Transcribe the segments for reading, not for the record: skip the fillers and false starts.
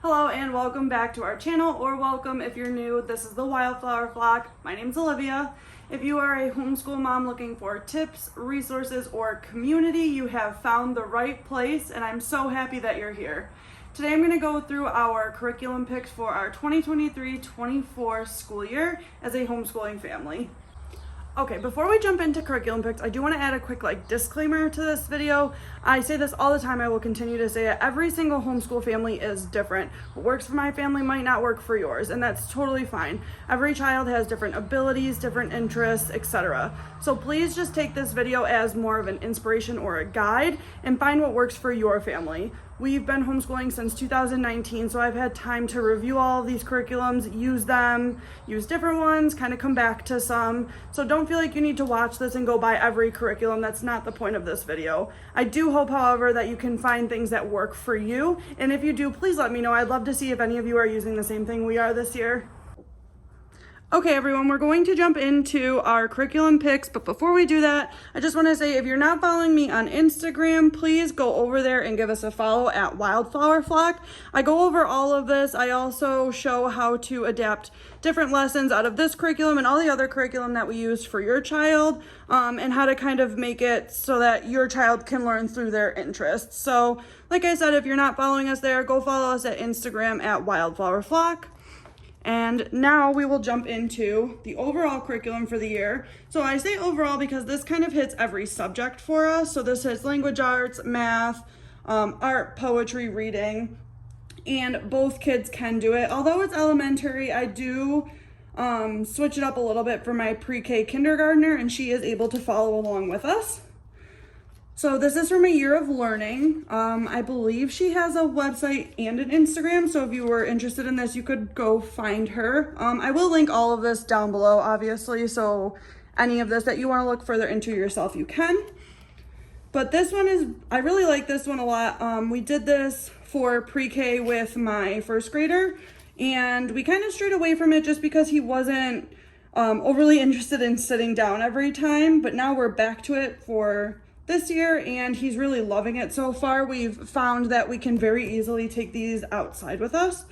Hello and welcome back to our channel, or welcome if you're new. This is the Wildflower Flock. My name's Olivia. If you are a homeschool mom looking for tips, resources, or community, you have found the right place, and I'm so happy that you're here. Today I'm going to go through our curriculum picks for our 2023-24 school year as a homeschooling family. Okay, before we jump into curriculum picks, I do want to add a quick disclaimer to this video. I say this all the time, I will continue to say it. Every single homeschool family is different. What works for my family might not work for yours, and that's totally fine. Every child has different abilities, different interests, etc. So please just take this video as more of an inspiration or a guide and find what works for your family. We've been homeschooling since 2019, so I've had time to review all of these curriculums, use them, use different ones, kind of come back to some. So don't feel like you need to watch this and go by every curriculum. That's not the point of this video. I do hope, however, that you can find things that work for you. And if you do, please let me know. I'd love to see if any of you are using the same thing we are this year. Okay, everyone, we're going to jump into our curriculum picks, but before we do that, I just want to say if you're not following me on Instagram, please go over there and give us a follow at Wildflower Flock. I go over all of this. I also show how to adapt different lessons out of this curriculum and all the other curriculum that we use for your child, and how to kind of make it so that your child can learn through their interests. So, like I said, if you're not following us there, go follow us at Instagram at Wildflower Flock. And now we will jump into the overall curriculum for the year. So I say overall because this kind of hits every subject for us. So this hits language arts, math, art, poetry, reading, and both kids can do it. Although it's elementary, I do switch it up a little bit for my pre-K kindergartner, and she is able to follow along with us. So this is from A Year of Learning. I believe she has a website and an Instagram, so if you were interested in this, you could go find her. I will link all of this down below, obviously, so any of this that you want to look further into yourself, you can. But this one is, I really like this one a lot. We did this for pre-K with my first grader, and we kind of strayed away from it just because he wasn't overly interested in sitting down every time, but now we're back to it for this year, and he's really loving it so far. We've found that we can very easily take these outside with us.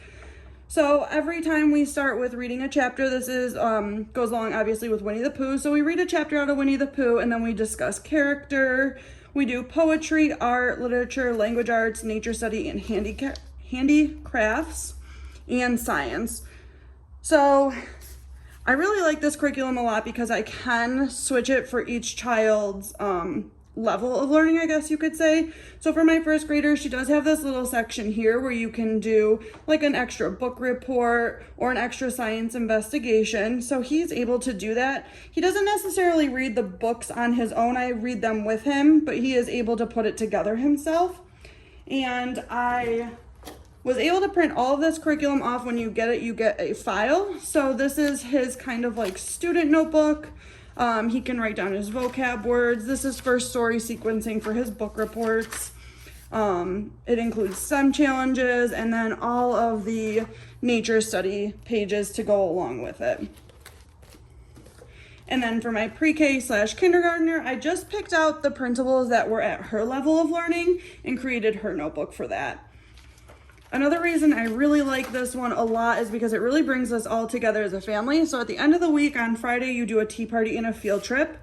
So every time we start with reading a chapter, this is goes along obviously with Winnie the Pooh. So we read a chapter out of Winnie the Pooh, and then we discuss character. We do poetry, art, literature, language arts, nature study, and handicrafts, and science. So I really like this curriculum a lot because I can switch it for each child's level of learning, I guess you could say. So for my first grader, she does have this little section here where you can do like an extra book report or an extra science investigation. So he's able to do that. He doesn't necessarily read the books on his own. I read them with him, but he is able to put it together himself. And I was able to print all of this curriculum off. When you get it, you get a file. So this is his kind of like student notebook. He can write down his vocab words. This is for story sequencing for his book reports. It includes STEM challenges and then all of the nature study pages to go along with it. And then for my pre-K / kindergartner, I just picked out the printables that were at her level of learning and created her notebook for that. Another reason I really like this one a lot is because it really brings us all together as a family. So at the end of the week on Friday, you do a tea party and a field trip.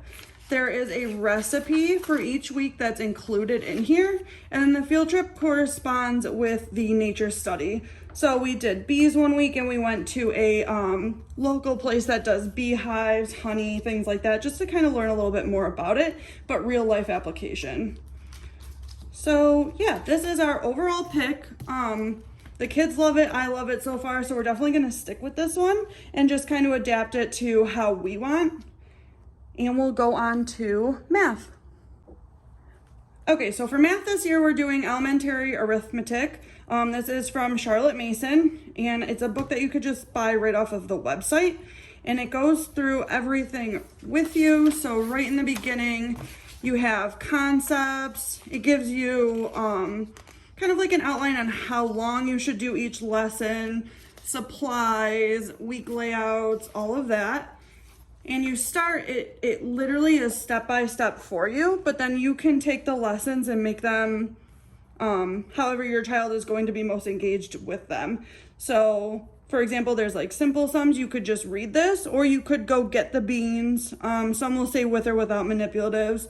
There is a recipe for each week that's included in here. And then the field trip corresponds with the nature study. So we did bees one week, and we went to a local place that does beehives, honey, things like that, just to kind of learn a little bit more about it, but real life application. So yeah, this is our overall pick. The kids love it, I love it so far, so we're definitely gonna stick with this one and just kind of adapt it to how we want. And we'll go on to math. Okay, so for math this year, we're doing elementary arithmetic. This is from Charlotte Mason, and it's a book that you could just buy right off of the website. And it goes through everything with you. So right in the beginning, you have concepts. It gives you kind of like an outline on how long you should do each lesson, supplies, week layouts, all of that. And you start, it literally is step by step for you, but then you can take the lessons and make them however your child is going to be most engaged with them. So for example, there's like simple sums, you could just read this, or you could go get the beans. Some will say with or without manipulatives,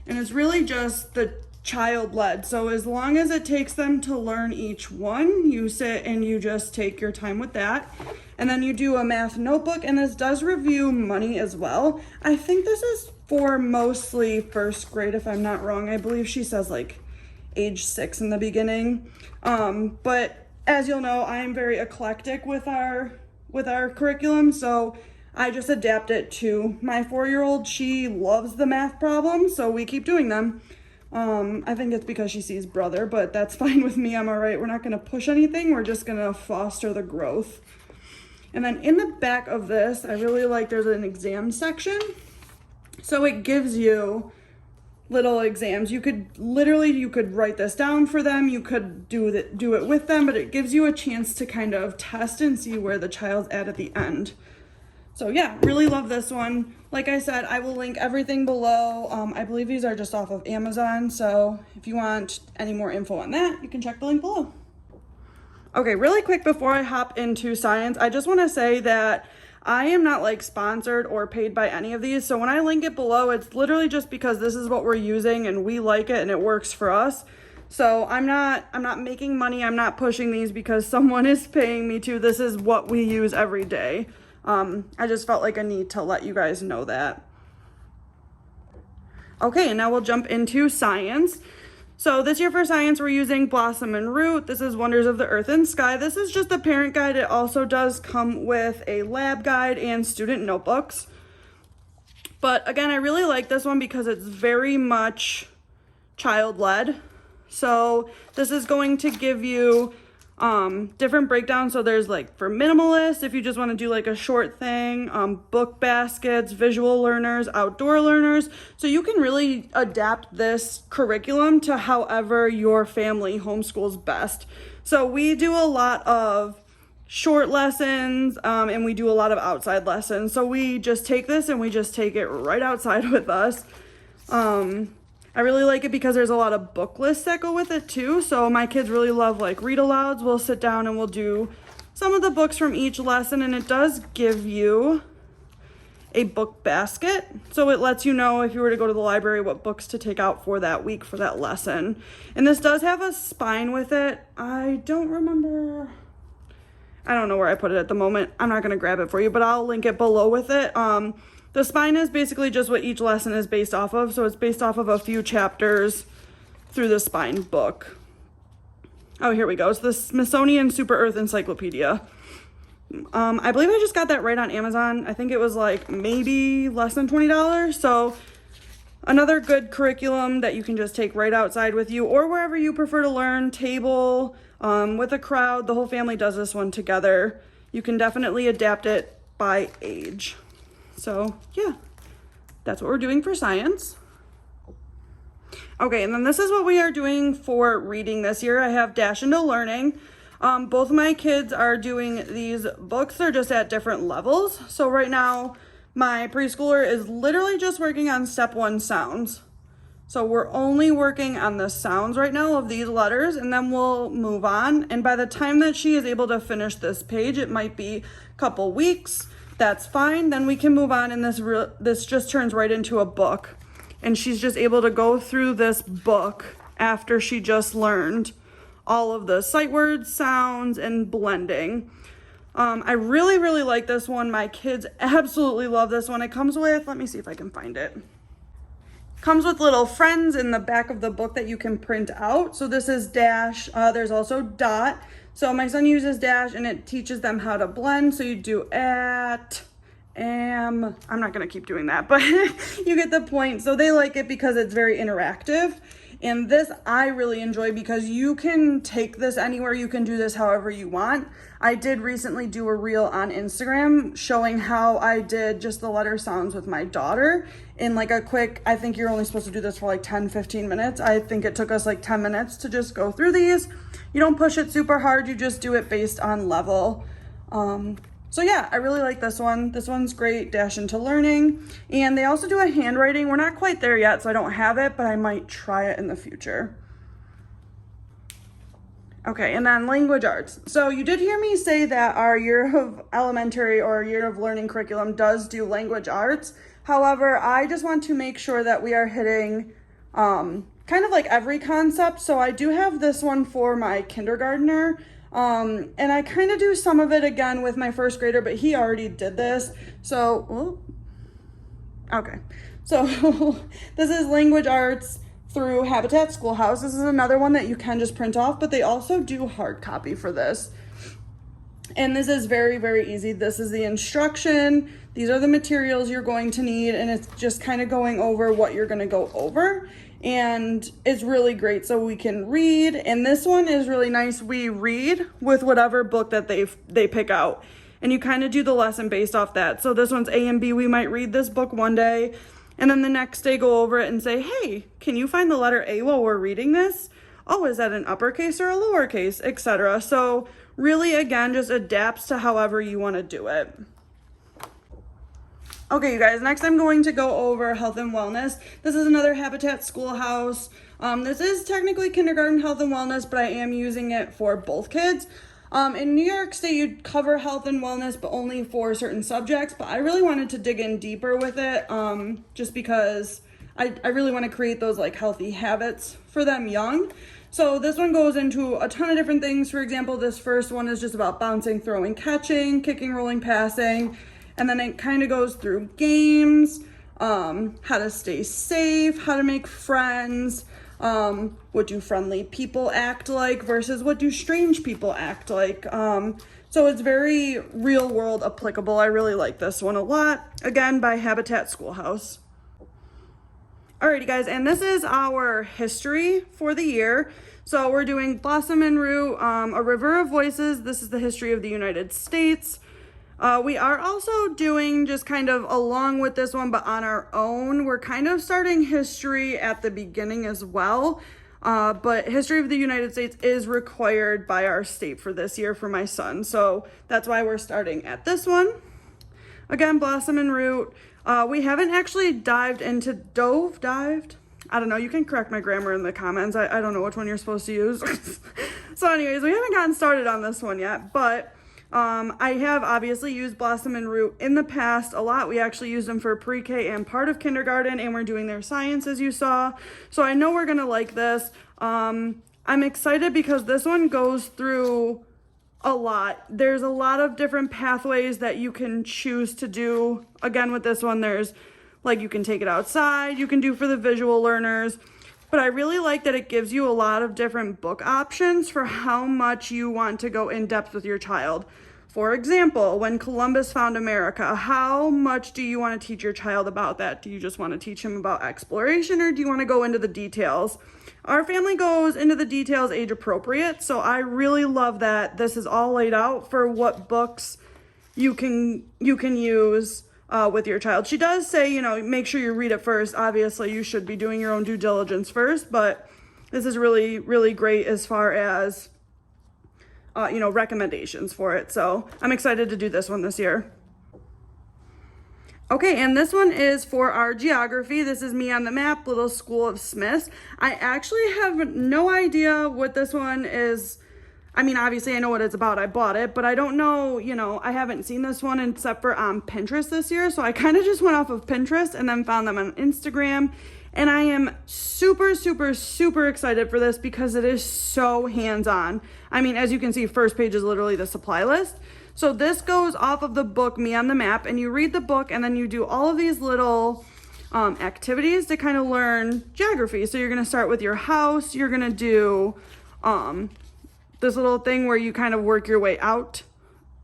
and it's really just the child led. So as long as it takes them to learn each one, you sit and you just take your time with that. And then you do a math notebook, and this does review money as well. I think this is for mostly first grade, if I'm not wrong. I believe she says like age 6 in the beginning. But as you'll know, I am very eclectic with our curriculum, so I just adapt it to my 4-year-old. She loves the math problems, so we keep doing them. I think it's because she sees brother, but that's fine with me. I'm all right. We're not going to push anything. We're just going to foster the growth. And then in the back of this, I really like, there's an exam section. So it gives you little exams. You could write this down for them. You could do it with them, but it gives you a chance to kind of test and see where the child's at the end. So yeah, really love this one. Like I said, I will link everything below. I believe these are just off of Amazon. So if you want any more info on that, you can check the link below. Okay, really quick before I hop into science, I just want to say that I am not like sponsored or paid by any of these. So when I link it below, it's literally just because this is what we're using and we like it and it works for us. So I'm not making money. I'm not pushing these because someone is paying me to. This is what we use every day. I just felt like a need to let you guys know that. Okay, now we'll jump into science. So this year for science, we're using Blossom and Root. This is Wonders of the Earth and Sky. This is just a parent guide. It also does come with a lab guide and student notebooks. But again, I really like this one because it's very much child-led. So this is going to give you different breakdowns. So there's like for minimalists, if you just want to do like a short thing, book baskets, visual learners, outdoor learners. So you can really adapt this curriculum to however your family homeschools best. So we do a lot of short lessons, and we do a lot of outside lessons. So we just take this and we just take it right outside with us. I really like it because there's a lot of book lists that go with it too. So my kids really love like read alouds. We'll sit down and we'll do some of the books from each lesson, and it does give you a book basket. So it lets you know if you were to go to the library what books to take out for that week for that lesson. And this does have a spine with it. I don't know where I put it at the moment. I'm not going to grab it for you, but I'll link it below with it. The spine is basically just what each lesson is based off of. So it's based off of a few chapters through the spine book. Oh, here we go. It's the Smithsonian Super Earth Encyclopedia. I believe I just got that right on Amazon. I think it was like maybe less than $20. So another good curriculum that you can just take right outside with you or wherever you prefer to learn, table, with a crowd. The whole family does this one together. You can definitely adapt it by age. So yeah, that's what we're doing for science. Okay, and then this is what we are doing for reading this year. I have Dash into Learning. Both of my kids are doing these books. They're just at different levels. So right now, my preschooler is literally just working on step 1 sounds. So we're only working on the sounds right now of these letters, and then we'll move on. And by the time that she is able to finish this page, it might be a couple weeks. That's fine. Then we can move on, and this just turns right into a book. And she's just able to go through this book after she just learned all of the sight words, sounds, and blending. I really, really like this one. My kids absolutely love this one. It comes with, let me see if I can find it. Comes with little friends in the back of the book that you can print out. So this is Dash. There's also Dot. So my son uses Dash and it teaches them how to blend. So you do at, am. I'm not going to keep doing that, but you get the point. So they like it because it's very interactive. And this I really enjoy because you can take this anywhere. You can do this however you want. I did recently do a reel on Instagram showing how I did just the letter sounds with my daughter in like a quick, I think you're only supposed to do this for like 10-15 minutes. I think it took us like 10 minutes to just go through these. You don't push it super hard. You just do it based on level. So yeah, I really like this one. This one's great, Dash into Learning. And they also do a handwriting. We're not quite there yet, so I don't have it, but I might try it in the future. Okay, and then language arts. So you did hear me say that our year of elementary or year of learning curriculum does do language arts. However, I just want to make sure that we are hitting kind of like every concept. So I do have this one for my kindergartner. And I kind of do some of it again with my first grader, but he already did this. So, okay. So this is language arts through Habitat Schoolhouse. This is another one that you can just print off, but they also do hard copy for this. And this is very, very easy. This is the instruction. These are the materials you're going to need, and it's just kind of going over what you're going to go over. And it's really great so we can read. And this one is really nice. We read with whatever book that they pick out. And you kind of do the lesson based off that. So this one's A and B. We might read this book one day, and then the next day go over it and say, hey, can you find the letter A while we're reading this? Oh, is that an uppercase or a lowercase, etc. So really, again, just adapts to however you want to do it. Okay, you guys, next I'm going to go over health and wellness. This is another Habitat Schoolhouse. This is technically kindergarten health and wellness, but I am using it for both kids. In New York State, you cover health and wellness, but only for certain subjects. But I really wanted to dig in deeper with it, just because I really want to create those like healthy habits for them young. So this one goes into a ton of different things. For example, this first one is just about bouncing, throwing, catching, kicking, rolling, passing. And then it kind of goes through games, how to stay safe, how to make friends, what do friendly people act like versus what do strange people act like. So it's very real world applicable. I really like this one a lot. Again, by Habitat Schoolhouse. Alrighty guys, and this is our history for the year. So we're doing Blossom and Root, A River of Voices. This is the history of the United States. We are also doing just kind of along with this one, but on our own. We're kind of starting history at the beginning as well. But history of the United States is required by our state for this year for my son. So that's why we're starting at this one. Again, Blossom and Root. We haven't actually dived? I don't know. You can correct my grammar in the comments. I don't know which one you're supposed to use. So anyways, we haven't gotten started on this one yet, but I have obviously used Blossom and Root in the past a lot. We actually used them for pre-K and part of kindergarten, and we're doing their science as you saw. So I know we're going to like this. I'm excited because this one goes through a lot. There's a lot of different pathways that you can choose to do. Again, with this one, there's like you can take it outside, you can do for the visual learners. But I really like that it gives you a lot of different book options for how much you want to go in depth with your child. For example, when Columbus found America, how much do you want to teach your child about that? Do you just want to teach him about exploration, or do you want to go into the details? Our family goes into the details age appropriate, so I really love that this is all laid out for what books you can use with your child. She does say, you know, make sure you read it first. Obviously, you should be doing your own due diligence first, but this is really, really great as far as, you know, recommendations for it. So I'm excited to do this one this year. Okay, and this one is for our geography. This is Me on the Map, Little School of Smiths. I actually have no idea what this one is. I mean, obviously I know what it's about. I bought it, but I don't know, you know, I haven't seen this one except for on Pinterest this year. So I kind of just went off of Pinterest and then found them on Instagram. And I am super, super, super excited for this because it is so hands-on. I mean, as you can see, first page is literally the supply list. So this goes off of the book, Me on the Map, and you read the book and then you do all of these little activities to kind of learn geography. So you're going to start with your house. You're going to do this little thing where you kind of work your way out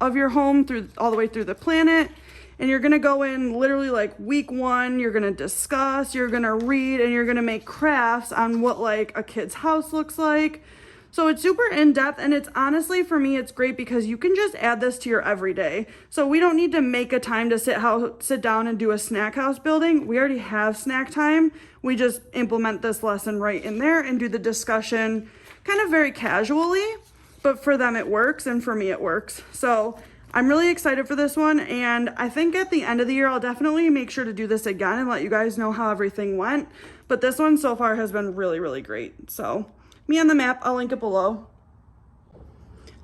of your home through all the way through the planet. And you're going to go in literally like week 1, you're going to discuss, you're going to read, and you're going to make crafts on what like a kid's house looks like. So it's super in-depth, and it's honestly, for me, it's great because you can just add this to your everyday. So we don't need to make a time to sit down and do a snack house building. We already have snack time. We just implement this lesson right in there and do the discussion kind of very casually, but for them it works, and for me it works. So I'm really excited for this one, and I think at the end of the year, I'll definitely make sure to do this again and let you guys know how everything went. But this one so far has been really, really great. So Me on the Map, I'll link it below.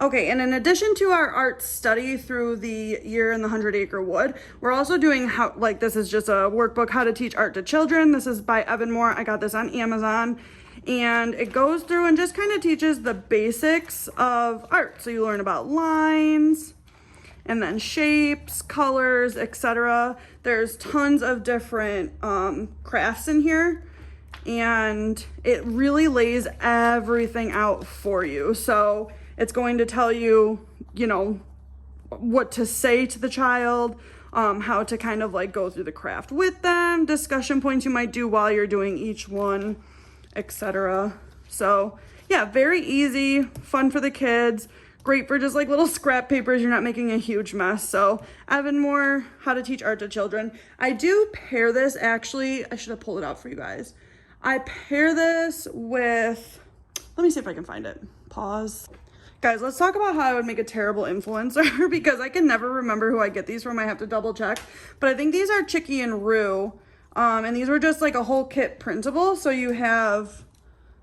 Okay, and in addition to our art study through the year in the 100-Acre Wood, we're also doing this is just a workbook, How to Teach Art to Children. This is by Evan Moore. I got this on Amazon, and it goes through and just kind of teaches the basics of art. So you learn about lines, and then shapes, colors, etc. There's tons of different crafts in here, and it really lays everything out for you. So it's going to tell you, what to say to the child, how to kind of like go through the craft with them, discussion points you might do while you're doing each one, etc. So yeah, very easy, fun for the kids, great for just like little scrap papers. You're not making a huge mess. So Evan Moore, How to Teach Art to Children. I do pair this, actually, I should have pulled it out for you guys. I pair this with, let me see if I can find it. Pause. Guys, let's talk about how I would make a terrible influencer because I can never remember who I get these from. I have to double check. But I think these are Chicky and Rue. And these were just like a whole kit printable. So you have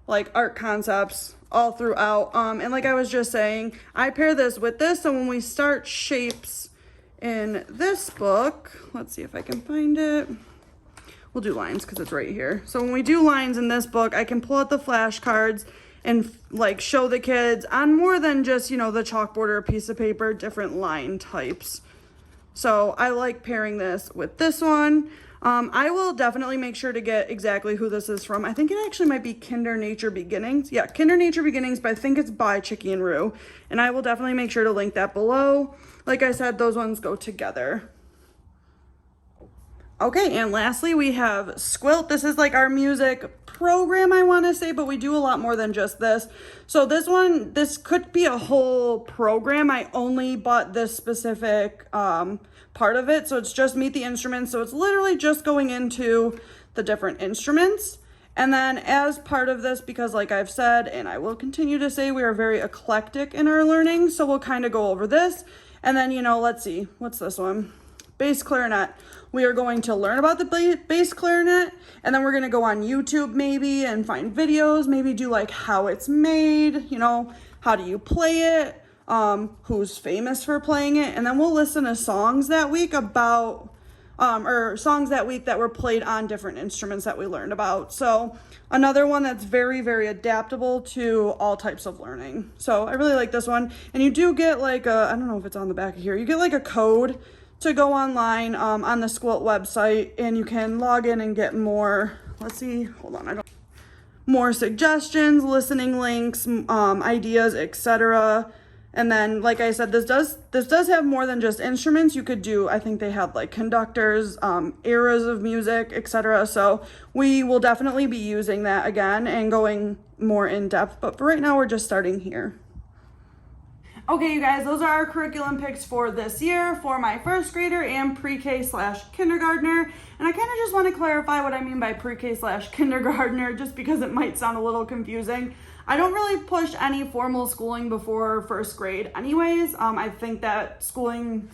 like art concepts all throughout. And like I was just saying, I pair this with this. So when we start shapes in this book, let's see if I can find it. We'll do lines because it's right here. So when we do lines in this book, I can pull out the flashcards and like show the kids on more than just, the chalkboard or a piece of paper, different line types. So I like pairing this with this one. I will definitely make sure to get exactly who this is from. I think it actually might be Kinder Nature Beginnings. Yeah, Kinder Nature Beginnings, but I think it's by Chicky and Rue. And I will definitely make sure to link that below. Like I said, those ones go together. Okay, and lastly, we have Squilt. This is like our music program, I want to say, but we do a lot more than just this. So this could be a whole program. I only bought this specific part of it, so it's just Meet the Instruments. So it's literally just going into the different instruments. And then as part of this, because like I've said, and I will continue to say, we are very eclectic in our learning, so we'll kind of go over this. And then, let's see, what's this one? Bass clarinet. We are going to learn about the bass clarinet, and then we're going to go on YouTube maybe and find videos, maybe do like how it's made, how do you play it, who's famous for playing it, and then we'll listen to songs that week about, or songs that week that were played on different instruments that we learned about. So another one that's very, very adaptable to all types of learning. So I really like this one, and you do get like I don't know if it's on the back of here, you get like a code to go online on the Squilt website, and you can log in and get more, let's see, hold on, more suggestions, listening links, ideas, etc. And then, like I said, this does have more than just instruments. You could do, I think they have like conductors, eras of music, etc. So we will definitely be using that again and going more in depth, but for right now, we're just starting here. Okay, you guys, those are our curriculum picks for this year for my first grader and pre-K/kindergartner. And I kind of just want to clarify what I mean by pre-K/kindergartner, just because it might sound a little confusing. I don't really push any formal schooling before first grade anyways. I think that schooling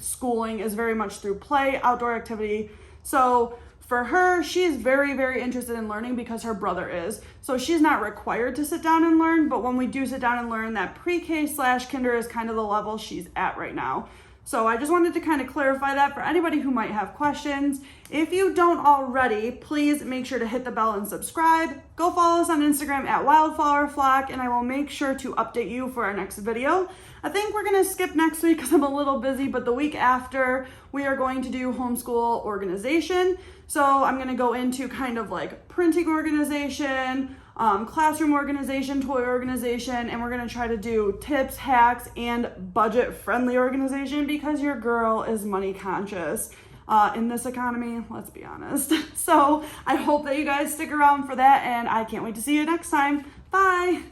is very much through play, outdoor activity. So for her, she's very, very interested in learning because her brother is. So she's not required to sit down and learn, but when we do sit down and learn, that pre-K/kinder is kind of the level she's at right now. So I just wanted to kind of clarify that for anybody who might have questions. If you don't already, please make sure to hit the bell and subscribe. Go follow us on Instagram at Wildflower Flock, and I will make sure to update you for our next video. I think we're gonna skip next week because I'm a little busy, but the week after, we are going to do homeschool organization. So I'm gonna go into kind of like printing organization, classroom organization, toy organization, and we're gonna try to do tips, hacks, and budget-friendly organization because your girl is money conscious in this economy, let's be honest. So I hope that you guys stick around for that, and I can't wait to see you next time. Bye!